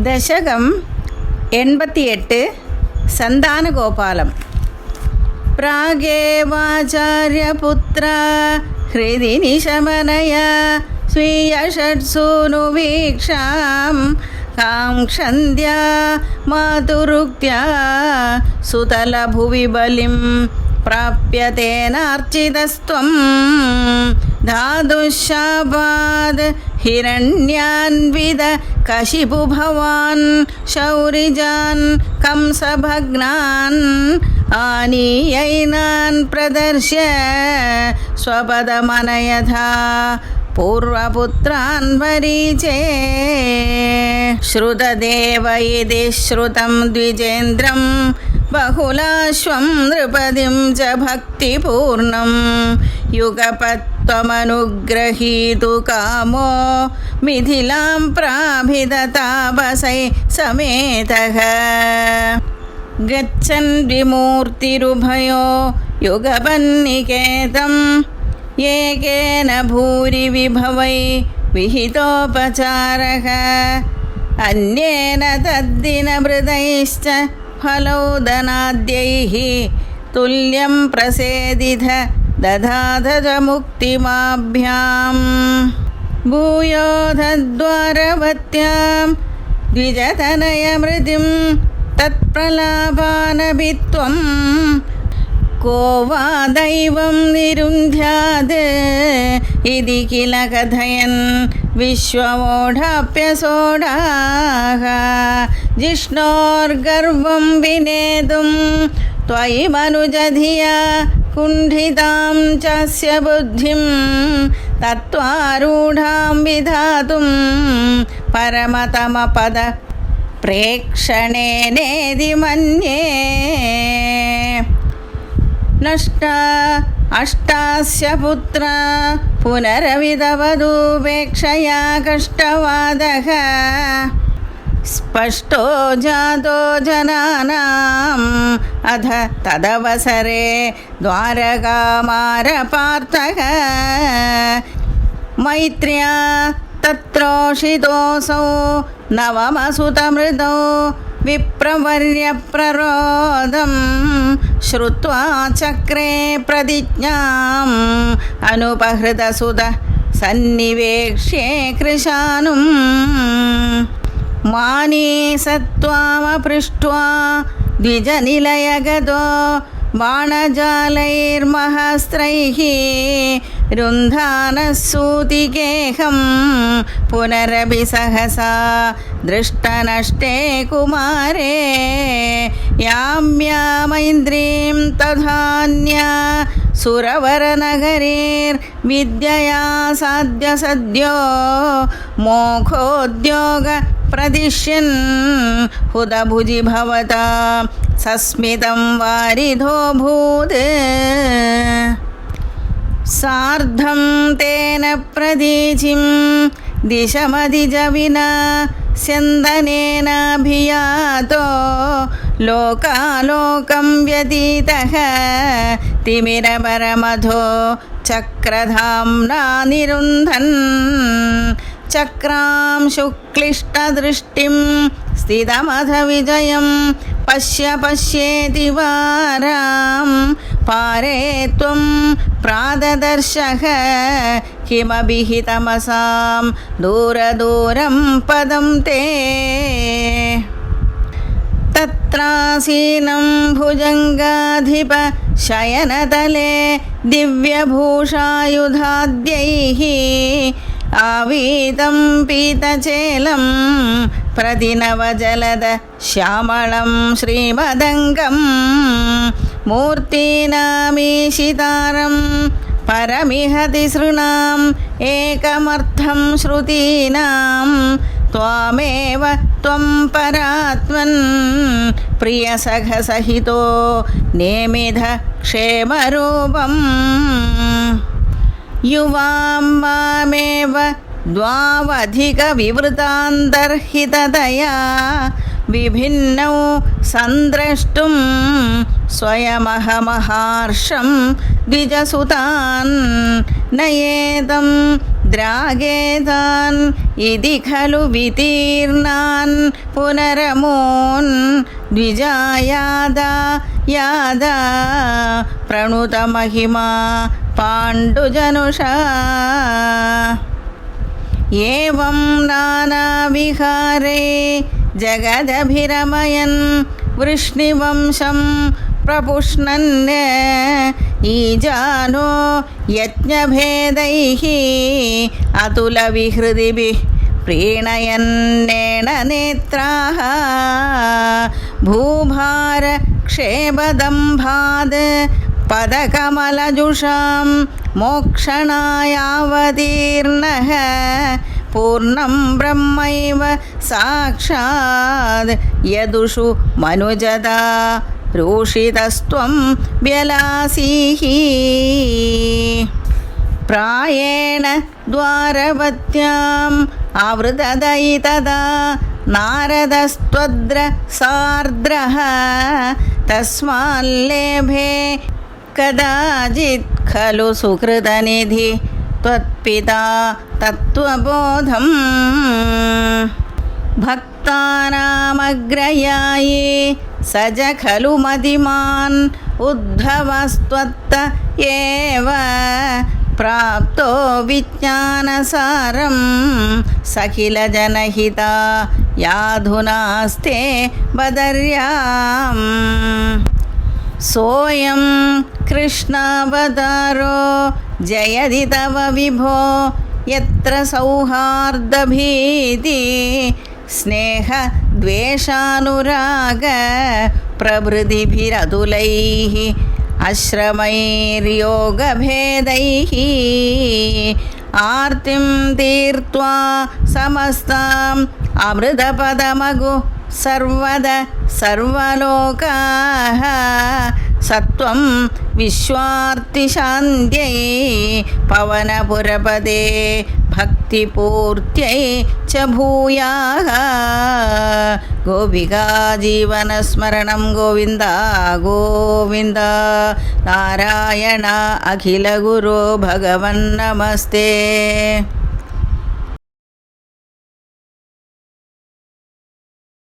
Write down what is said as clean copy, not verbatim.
ദശകം 88 സന്താനഗോപാലം. പ്രാഗേവാചാര്യപുത്ര ഹൃദി നിശമനയ സ്वीयषट्सूनुवीक्षां काङ्क्षन्द्या मातुरुक्त्या सुतलभुवि बलिं प्राप्यतेनार्चितस्त्वं धातुशापाद् हिरण्यान्विद कशिपु भवान् शौरिजान् कंसभग्नान् आनीयैनान् प्रदर्श्य स्वपदमनयथा पूर्वपुत्रान् वरीचे श्रुतदेव इति श्रुतं द्विजेन्द्रं बहुलाश्वं नृपतिं च भक्तिपूर्णं युगपत्वमनुग्रहीतु कामो मिथिलां प्राभिदतापसै समेतः गच्छन् विमूर्तिरुभयो युगपन्निकेतं येकेन भूरि विभवै विहितोपचारः अन्येन तद्दिनमृदैश्च फलौदनाद्यैः तुल्यं प्रसेदिथ दधाथ च मुक्तिमाभ्यां भूयो तद्वारवत्यां द्विजतनयमृतिं तत्प्रलापानभित्वं को वा दैवं निरुन्ध्यात् इति किल कथयन् विश्वमोढाप्यसोढाः जिष्णोर्गर्वं विनेतुं त्वयि मनुजधिया कुण्ठितां चास्य बुद्धिं तत्त्वारूढां विधातुं परमतमपद प्रेक्षणेनेति मन्ये नष्टा अष्टास्य पुत्रा पुनरविधवधूपेक्षया कष्टवादः स्पष्टो जातो जनानाम् अथ तदवसरे द्वारकामारपार्थः मैत्र्या तत्रोषितोऽसौ नवमसुतमृतौ विप्रवर्यप्ररोदं श्रुत्वा चक्रे प्रतिज्ञाम् अनुपहृतसुत सन्निवेक्ष्ये कृशानुं मानीसत्त्वामपृष्ट्वा द्विजनिलयगतो बाणजालैर्महास्त्रैः रुन्धानः सूतिकेहं पुनरपि सहसा दृष्टनष्टे कुमारे याम्यामैन्द्रीं तथान्या सुरवरनगरीर्विद्यया साध्य सद्यो मोक्षोद्योग प्रदिश्यन् हुतभुजि भवता सस्मितं वारिधोऽभूत् सार्धं तेन प्रदीचिं दिशमधिजविना स्यन्दनेनाभियातो लोकालोकं व्यतीतः तिमिरपरमधो चक्रधाम्ना निरुन्धन् चक्रां शुक्लिष्टदृष्टिं स्थितमथ विजयं पश्य पश्येति वारां पारे त्वं प्राददर्शः किमभिहितमसां दूरदूरं पदं ते तत्रासीनं भुजङ्गाधिप शयनतले दिव्यभूषायुधाद्यैः आवीतं पीतचेलं प्रतिनवजलद श्यामलं श्रीमदङ्गं मूर्तीनामीशितारं परमिह तिसृणाम् एकमर्थं श्रुतीनां त्वामेव त्वं परात्मन् प्रियसखसहितो नेमिध क्षेमरूपम् युवां मामेव द्वावधिकविवृतान्तर्हिततया विभिन्नौ सन्द्रष्टुं स्वयमहमहार्षं द्विजसुतान् नयेदं द्रागेतान् इति खलु वितीर्णान् ഭഗവൻ പുനരമൂൻ ദ്വിജായാദാ യാദാ പ്രണുതമഹിമാ പാണ്ഡുജനുഷാ ഏവം നാനാവിഹാരേ ജഗദഭിരമയൻ വൃഷ്ണിവംശം പ്രപുഷ്ണन् ഈജാനോ യജ്ഞഭേദൈഃ അതുലവിഹൃതിഭിः പ്രീണയന്നേണ നേത്രാः ഭൂഭാരക്ഷേപദംഭാത് പദകമലജുഷാം മോക്ഷണായാവതീർണഃ പൂർണ്ണം ബ്രഹ്മൈവ സാക്ഷാത് യദുഷു മനുജതാ രൂഷിതസ്ത്വം വ്യലാസീഃ പ്രായേണ ദ്വാരവത്യാം ആവൃതദയി തദാ നാരദസ്ത്വദ്ര സാർദ്രഃ തസ്മാല്ലേഭേ കദാചിത് ഖലു സുഹൃതനിധി ത്വത്പിതാ തത്വബോധം ഭക്താനാമഗ്രയായേ സജ ഖലു മതിമാൻ ഉദ്ധവസ്ത്വത്ത ഏവ പ്രാപ്തോ വിജ്ഞാനസാരം സഖിലജനഹിത യാധുനാസ്തേ ബദര്യാം സോയം കൃഷ്ണാവതാരോ ജയതി തവ വിഭോ യത്ര സൗഹാർദ്ദഭീതി സ്നേഹദ്വേഷാനുരാഗ പ്രഭൃതിഭിരതുലൈഃ ആശ്രമൈര്യോഗഭേദൈഃ ആർത്തിം തീർത്വാ സമസ്താം അമൃതപദമഗു സർവദ സർവലോകാഃ സത്വം വിശ്വാർത്തിശാന്ത്यै പവനപുരപദേ ഭക്തിപൂർത്യൈ ച ഭൂയാഃ ഗോപികാ ജീവനസ്മരണം ഗോവിന്ദ ഗോവിന്ദ നാരായണ അഖില ഗുരോ ഭഗവൻ നമസ്തേ.